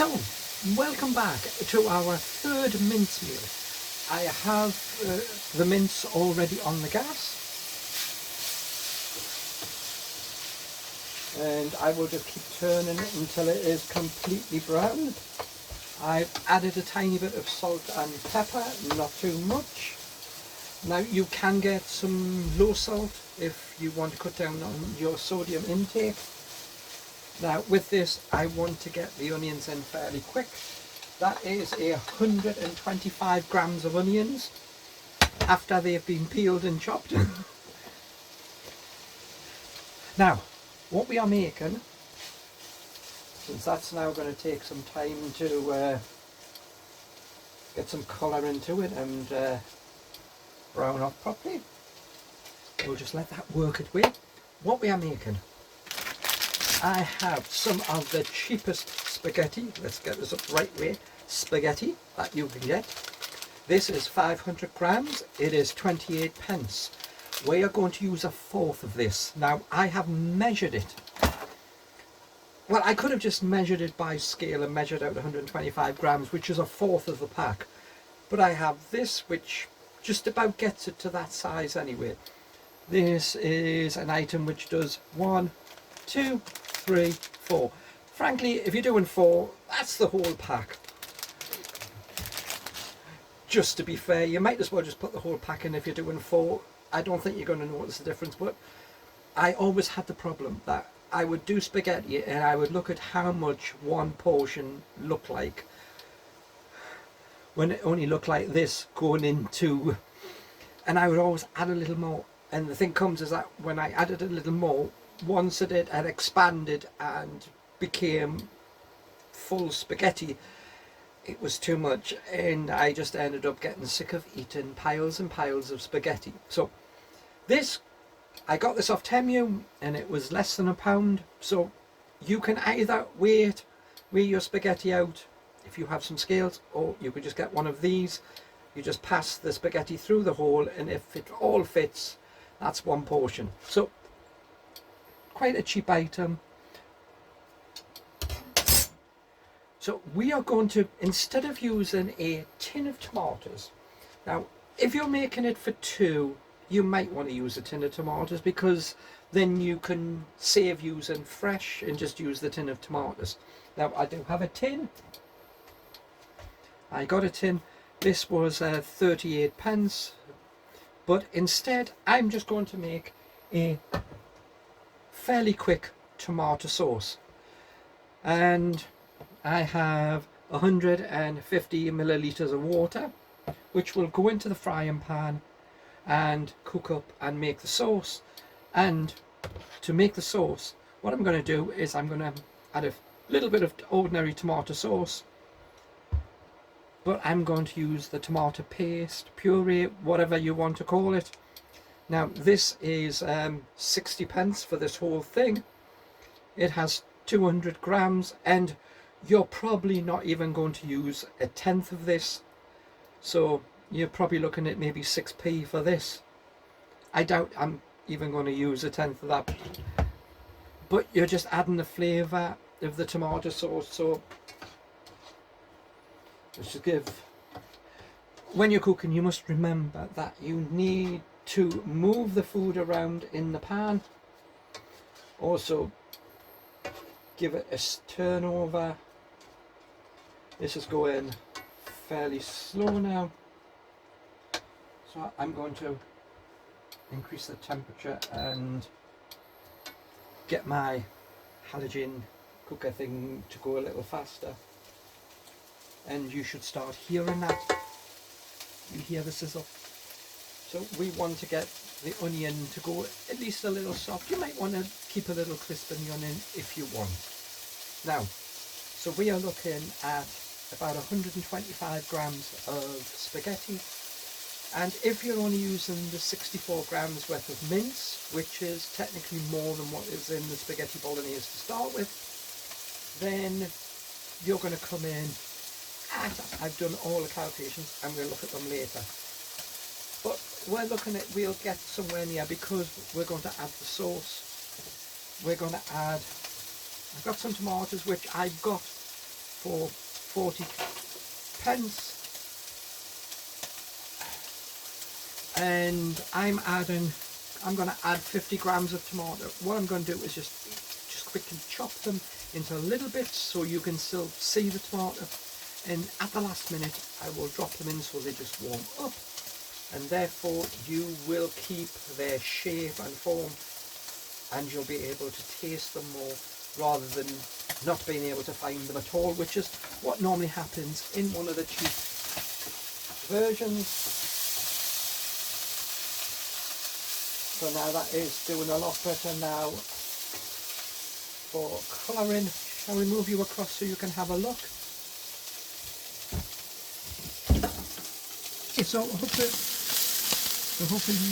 So, welcome back to our third mince meal. I have the mince already on the gas, and I will just keep turning it until it is completely brown. I've added a tiny bit of salt and pepper, not too much. Now you can get some low salt if you want to cut down on your sodium intake. Now with this I want to get the onions in fairly quick. That is 125 grams of onions after they've been peeled and chopped. Now what we are making, since that's now going to take some time to get some colour into it and brown off properly, we'll just let that work its way. What we are making, I have some of the cheapest spaghetti, let's get this up the right way, spaghetti that you can get. This is 500 grams, it is 28 pence. We are going to use a fourth of this. Now I have measured it. Well, I could have just measured it by scale and measured out 125 grams, which is a fourth of the pack. But I have this, which just about gets it to that size anyway. This is an item which does 1, 2, 3, 4. Frankly, if you're doing 4, that's the whole pack. Just to be fair, you might as well just put the whole pack in if you're doing 4. I don't think you're going to notice the difference, but I always had the problem that I would do spaghetti and I would look at how much one portion looked like when it only looked like this going into, and I would always add a little more. And the thing comes is that when I added a little more, once it had expanded and became full spaghetti, it was too much, and I just ended up getting sick of eating piles and piles of spaghetti. So this, I got this off Temu and it was less than £1. So you can either weigh your spaghetti out if you have some scales, or you could just get one of these. You just pass the spaghetti through the hole, and if it all fits, that's one portion. So quite a cheap item. So we are going to, instead of using a tin of tomatoes, now if you're making it for 2, you might want to use a tin of tomatoes, because then you can save using fresh and just use the tin of tomatoes. Now I do have a tin. I got a tin. This was 38 pence, but instead I'm just going to make a fairly quick tomato sauce, and I have 150 milliliters of water, which will go into the frying pan and cook up and make the sauce. And to make the sauce, what I'm going to do is I'm going to add a little bit of ordinary tomato sauce, but I'm going to use the tomato paste, puree, whatever you want to call it. Now this is 60 pence for this whole thing. It has 200 grams, and you're probably not even going to use a tenth of this, so you're probably looking at maybe 6p for this. I doubt I'm even going to use a tenth of that, but you're just adding the flavour of the tomato sauce. So just give, when you're cooking, you must remember that you need to move the food around in the pan. Also give it a turn over. This is going fairly slow now, so I'm going to increase the temperature and get my halogen cooker thing to go a little faster. And you should start hearing that. You hear the sizzle. So we want to get the onion to go at least a little soft. You might want to keep a little crisp in the onion if you want. Now, so we are looking at about 125 grams of spaghetti, and if you're only using the 64 grams worth of mince, which is technically more than what is in the spaghetti bolognese to start with, then you're going to come in at, I've done all the calculations and we'll look at them later, but we're looking at, we'll get somewhere near, because we're going to add the sauce. We're going to add, I've got some tomatoes which I've got for 40 pence. And I'm going to add 50 grams of tomato. What I'm going to do is just quickly chop them into little bits so you can still see the tomato. And at the last minute, I will drop them in so they just warm up. And therefore, you will keep their shape and form, and you'll be able to taste them more rather than not being able to find them at all, which is what normally happens in one of the cheap versions. So now that is doing a lot better. Now for colouring, I'll move you across so you can have a look. So hopefully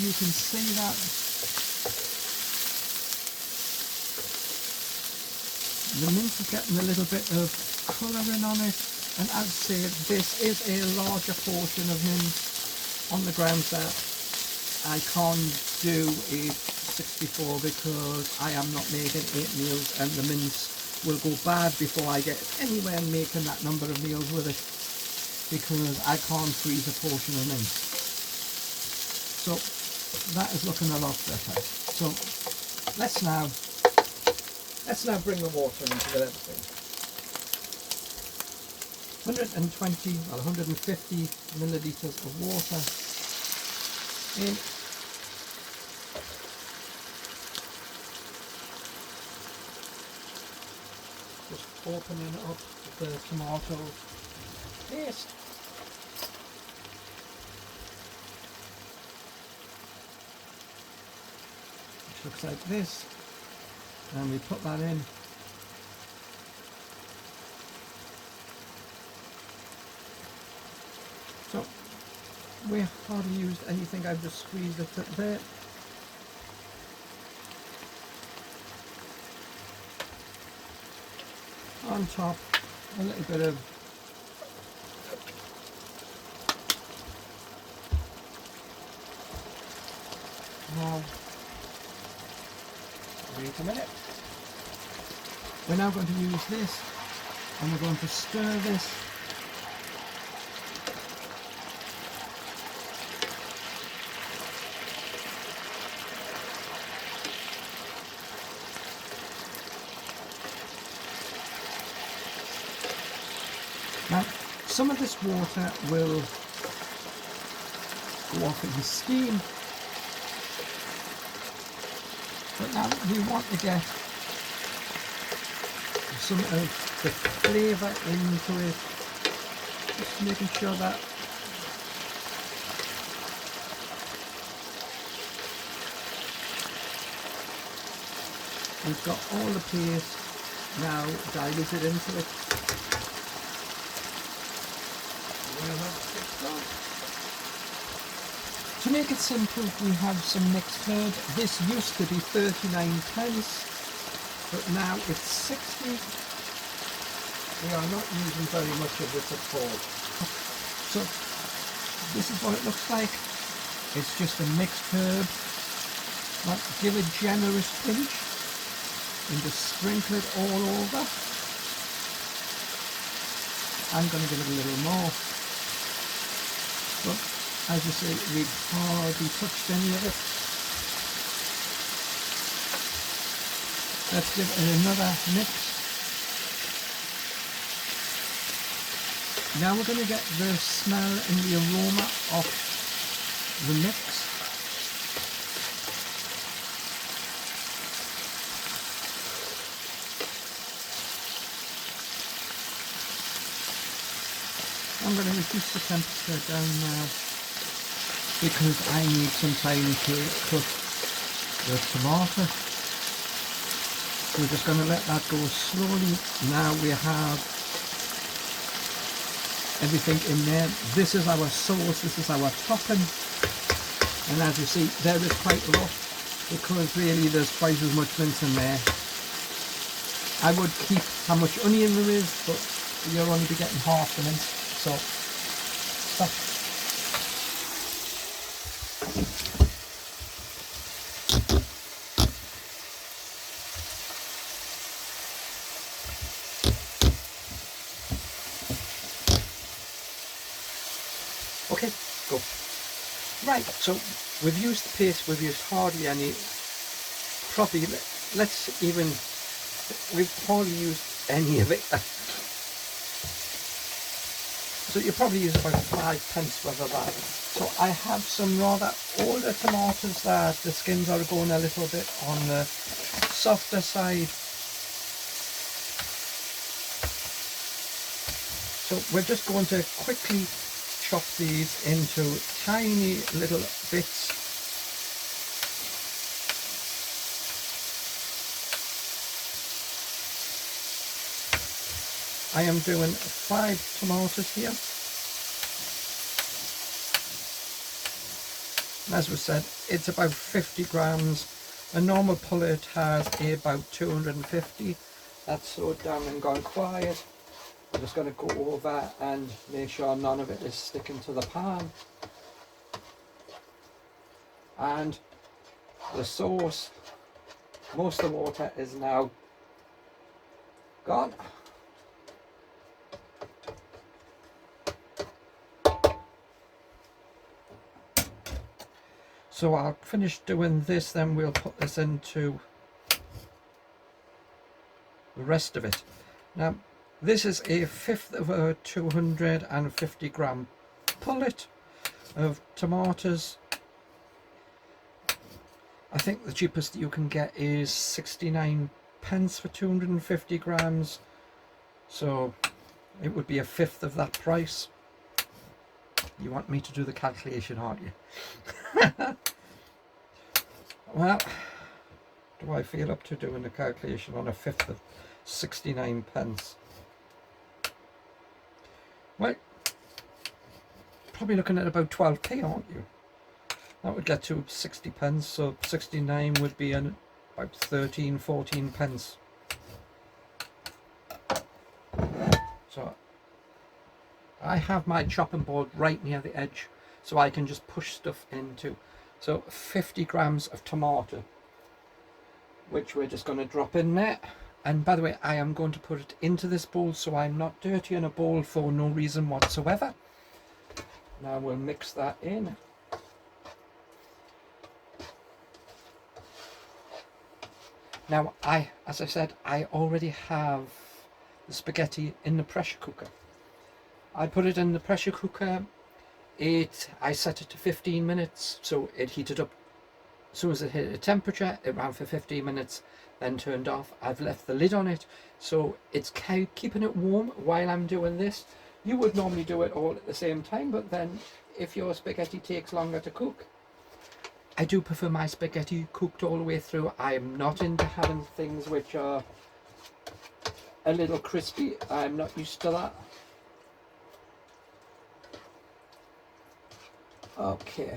you can see that. The mince is getting a little bit of colouring on it, and as I say, this is a larger portion of mince on the grounds that I can't do a 64 because I am not making 8 meals, and the mince will go bad before I get anywhere making that number of meals with it, because I can't freeze a portion of mince. So that is looking a lot better. So let's now bring the water into the thing. 120 or 150 millilitres of water in. Just opening up the tomato paste. Which looks like this. And we put that in. So we hardly used anything, I've just squeezed it there. On top, a little bit of now. Wait a minute. We're now going to use this, and we're going to stir this. Now, some of this water will go off in steam, but now we want to get some of the flavour into it, just making sure that we've got all the paste now diluted into it. To make it simple, we have some mixed herb. This used to be 39 pence, but now it's 60. We are not using very much of this at all. So this is what it looks like. It's just a mixed herb. Now, give a generous pinch and just sprinkle it all over. I'm going to give it a little more. But as you see, we've hardly touched any of it. Let's give it another mix. Now we're going to get the smell and the aroma of the mix. I'm going to reduce the temperature down now because I need some time to cook the tomato. So we're just going to let that go slowly. Now we have everything in there. This is our sauce, this is our topping, and as you see, there is quite a lot because really there's twice as much mince in there. I would keep how much onion there is, but you'll only be getting half the mince. So stop. Okay, go. Right, so we've used the paste, we've used hardly any, probably, we've hardly used any of it. So you probably use about 5 pence worth of that. So I have some rather older tomatoes that the skins are going a little bit on the softer side. So we're just going to quickly chop these into tiny little bits. I am doing 5 tomatoes here. And as we said, it's about 50 grams. A normal pullet has about 250. That's slowed down and gone quiet. I'm just going to go over and make sure none of it is sticking to the pan. And the sauce, most of the water is now gone. So I'll finish doing this, then we'll put this into the rest of it. Now, this is a fifth of a 250 gram pullet of tomatoes. I think the cheapest that you can get is 69 pence for 250 grams. So it would be a fifth of that price. You want me to do the calculation, aren't you? Well, do I feel up to doing the calculation on a fifth of 69 pence? Well, probably looking at about 12p, aren't you? That would get to 60 pence, so 69 would be about 13, 14 pence. So I have my chopping board right near the edge, so I can just push stuff into. So 50 grams of tomato, which we're just going to drop in there. And by the way, I am going to put it into this bowl, so I'm not dirtying a bowl for no reason whatsoever. Now we'll mix that in. Now, as I said, I already have the spaghetti in the pressure cooker. I put it in the pressure cooker. I set it to 15 minutes, so it heated up. As soon as it hit a temperature, it ran for 15 minutes, then turned off. I've left the lid on it, so it's keeping it warm while I'm doing this. You would normally do it all at the same time, but then if your spaghetti takes longer to cook, I do prefer my spaghetti cooked all the way through. I am not into having things which are a little crispy. I'm not used to that. Okay.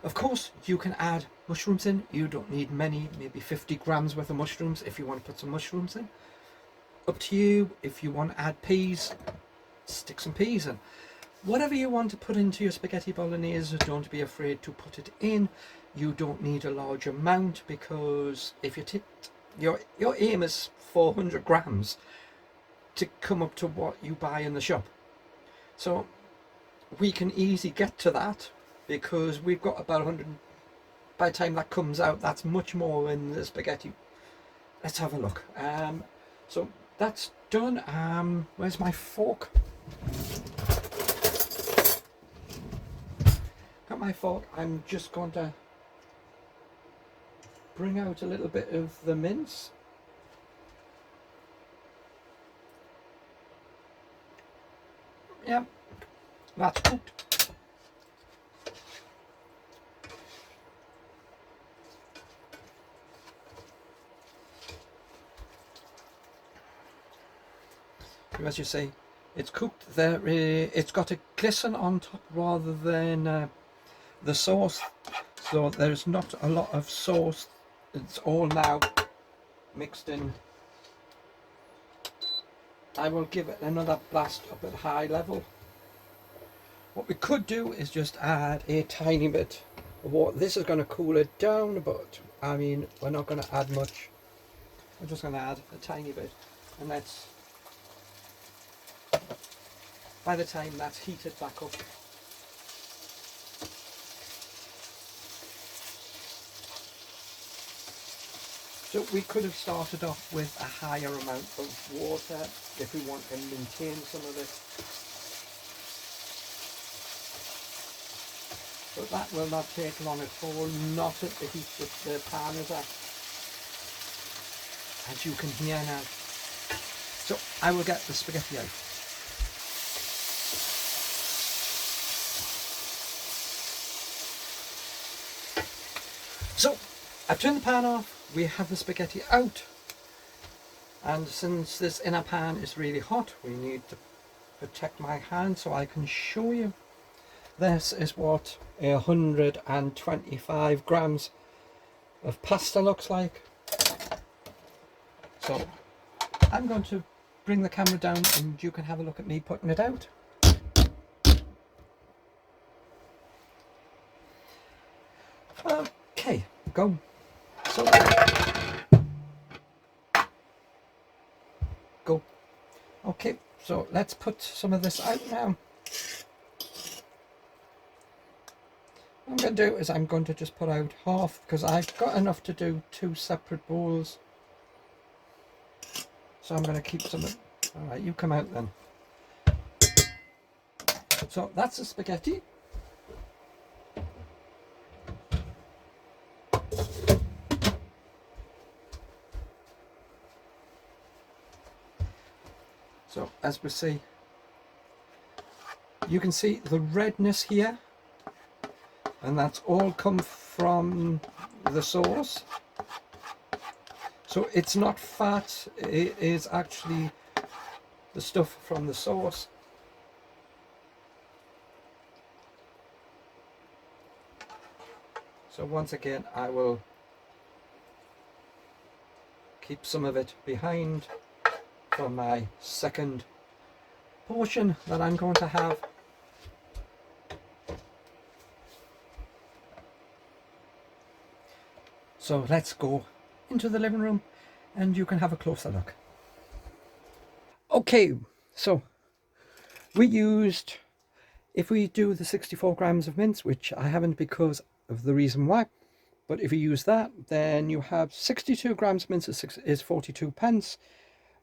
Of course, you can add mushrooms in. You don't need many, maybe 50 grams worth of mushrooms if you want to put some mushrooms in. Up to you. If you want to add peas, stick some peas in. Whatever you want to put into your spaghetti bolognese, don't be afraid to put it in. You don't need a large amount, because if your aim is 400 grams to come up to what you buy in the shop. So we can easily get to that, because we've got about 100. By the time that comes out, that's much more in the spaghetti. Let's have a look. So that's done. Where's my fork? Got my fork. I'm just going to bring out a little bit of the mince. Yeah, that's cooked. As you say, it's cooked. It's got a glisten on top rather than the sauce, so there's not a lot of sauce. It's all now mixed in. I will give it another blast up at high level. What we could do is just add a tiny bit of water. This is going to cool it down, but I mean, we're not going to add much. We're just going to add a tiny bit, and let's by the time that's heated back up. So we could have started off with a higher amount of water if we want to maintain some of this. But that will not take long at all, not at the heat that the pan is at, as you can hear now. So I will get the spaghetti out. So I've turned the pan off, we have the spaghetti out, and since this inner pan is really hot, we need to protect my hand so I can show you. This is what 125 grams of pasta looks like. So I'm going to bring the camera down and you can have a look at me putting it out. Okay, go. So go. Okay, so let's put some of this out now. What I'm going to do is I'm going to just put out half because I've got enough to do 2 separate bowls. So I'm going to keep some. Alright, you come out then. So that's the spaghetti. So as we see, you can see the redness here, and that's all come from the sauce. So it's not fat, it is actually the stuff from the sauce. So once again, I will keep some of it behind for my second portion that I'm going to have. So let's go into the living room and you can have a closer look. Okay, so we used, if we do the 64 grams of mince, which I haven't because of the reason why, but if you use that, then you have 62 grams of mince is 42 pence.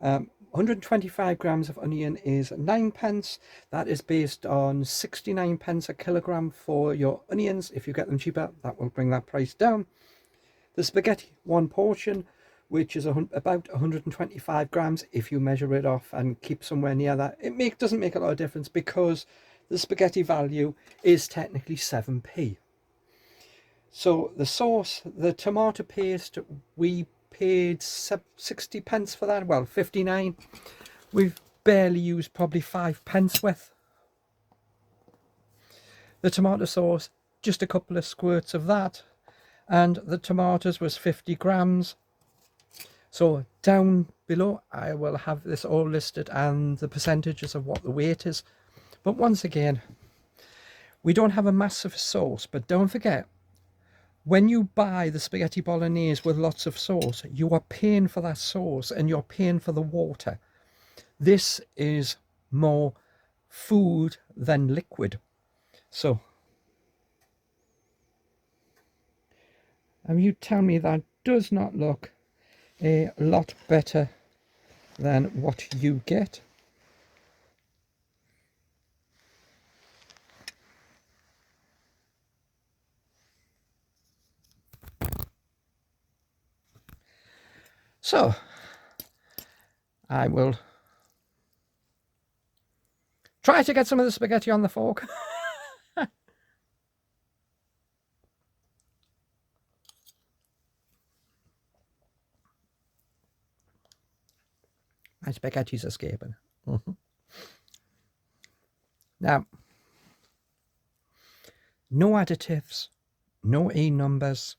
125 grams of onion is 9 pence. That is based on 69 pence a kilogram for your onions. If you get them cheaper, that will bring that price down. The spaghetti, 1 portion, which is about 125 grams if you measure it off and keep somewhere near that. It doesn't make a lot of difference because the spaghetti value is technically 7p. So the sauce, the tomato paste, we paid 60 pence for that, well 59. We've barely used probably 5 pence worth. The tomato sauce, just a couple of squirts of that, and the tomatoes was 50 grams. So down below I will have this all listed and the percentages of what the weight is. But once again, we don't have a massive sauce, but don't forget, when you buy the spaghetti bolognese with lots of sauce, you are paying for that sauce and you're paying for the water. This is more food than liquid. So, and you tell me that does not look a lot better than what you get. So I will try to get some of the spaghetti on the fork. My spaghetti's escaping. Now, no additives, no E numbers,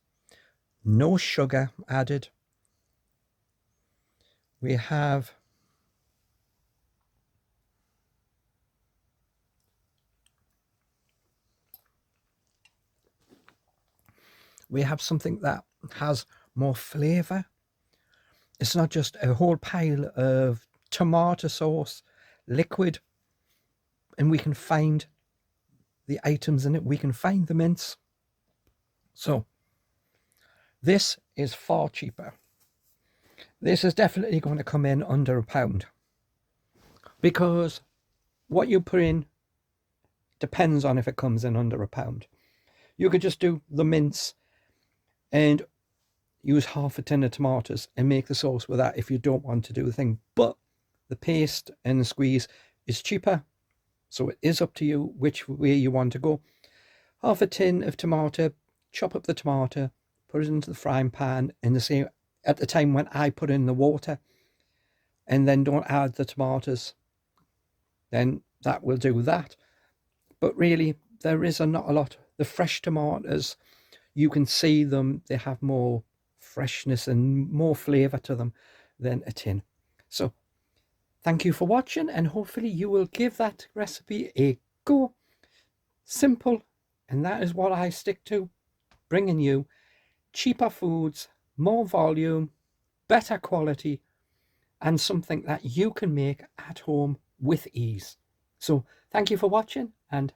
no sugar added. We have something that has more flavour. It's not just a whole pile of tomato sauce, liquid. and we can find the items in it. We can find the mince. So this is far cheaper. This is definitely going to come in under £1, because what you put in depends on if it comes in under £1. You could just do the mince and use half a tin of tomatoes and make the sauce with that if you don't want to do the thing. But the paste and the squeeze is cheaper, so it is up to you which way you want to go. Half a tin of tomato, chop up the tomato, put it into the frying pan in the same at the time when I put in the water, and then don't add the tomatoes. Then that will do that. But really, there is not a lot. The fresh tomatoes, you can see them, they have more freshness and more flavour to them than a tin. So thank you for watching, and hopefully you will give that recipe a go. Simple, and that is what I stick to, bringing you cheaper foods, more volume, better quality, and something that you can make at home with ease. So thank you for watching, and